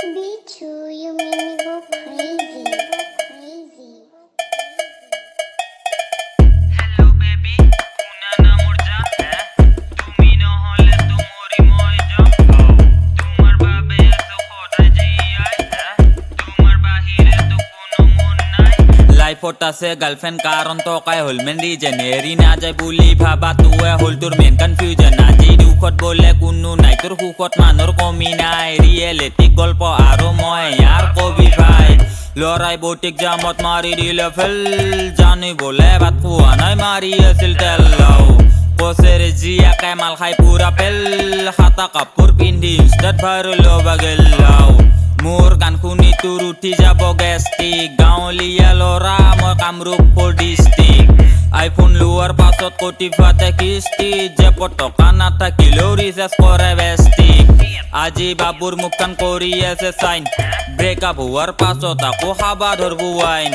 Bichu, you make me go crazy. Hello baby, una na murja তুমি নহলে তো মরি মই যাম তোমার বাবে এত খোদা জিয়াই তোমার বাহিরে তো কোনো মন নাই লাইফত আছে গার্লফ্রেন্ড কারণ তো কাই হল মেন রিজন এরি না যায় বুলি ভাবা তুয়ে হল তোর মেন কনফিউজন আজি দুখত বলে কোনো নাই তোর সুখত মানুহৰ কমি নাই ৰিয়েলিটিক গল্প আৰু মই ইয়াৰ কবি ভাই লৰাই বটিক জামত মাৰি দিলে ফেল জানি বলে ভাত খোৱা নাই মাৰি আছিল তেল কচেৰে জীয়াকে মাল খাই পুৰা পেল হাতা কাপোৰ পিন্ধি ইনষ্টাত ভাইৰেল হ'ব গেল মোৰ গান শুনি তোৰ উঠি যাব গেষ্টিক গাঁৱলীয়া ল'ৰা মই কামৰূপ ডিষ্ট্ৰিক্ট আইফোন লোৱাৰ পাছত কটিফাতে কিস্তি জেপত টকা নাথাকিলেও ৰিচাৰ্জ কৰে বেষ্টিক আজি বাবুৰ মুখখন কৰি আছে চাইন ব্ৰেকআপ হোৱাৰ পাছত আকৌ খাবা ধৰব ৱাইন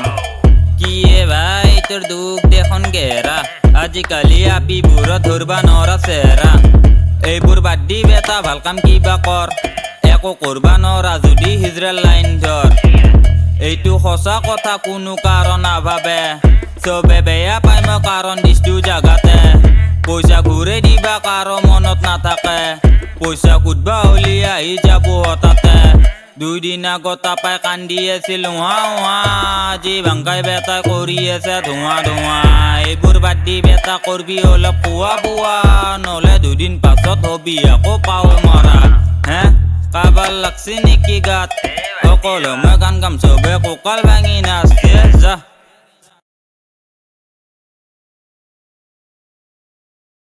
কিয়ে ভাই তোৰ দুখ দেখোন গেৰা আজিকালি আপিবোৰ ধৰবা নৰা চেৰা এইবোৰ বাদ দি বেটা ভাল কাম কিবা কৰ একো কৰবা নৰা যদি হিজৰাল লাইন ধৰ এইটো সঁচা কথা কোনো কাৰণ নাভাবে চবে বেয়া পাই মই কাৰণ দিছটো জাগাতে পইচা ঘূৰে দিবা কাৰো মনত নাথাকে পইচা খুদবা হলি আহি যাব হঠাতে 2 দিন আগত পাই কান্দি আছিল আজি ভাংকাই বেটা কৰি আছে ধোঁৱা ধোঁৱা এইবোৰ বাদ দি বেটা কৰবি অলপ খোৱা বোৱা নহ'লে 2 দিন পাছত হবি আকৌ পাও মৰা হে কাবাৰ লাগছি নেকি গাত সকলো মই গান গাম চবে কঁকাল ভাঙি নাচে যা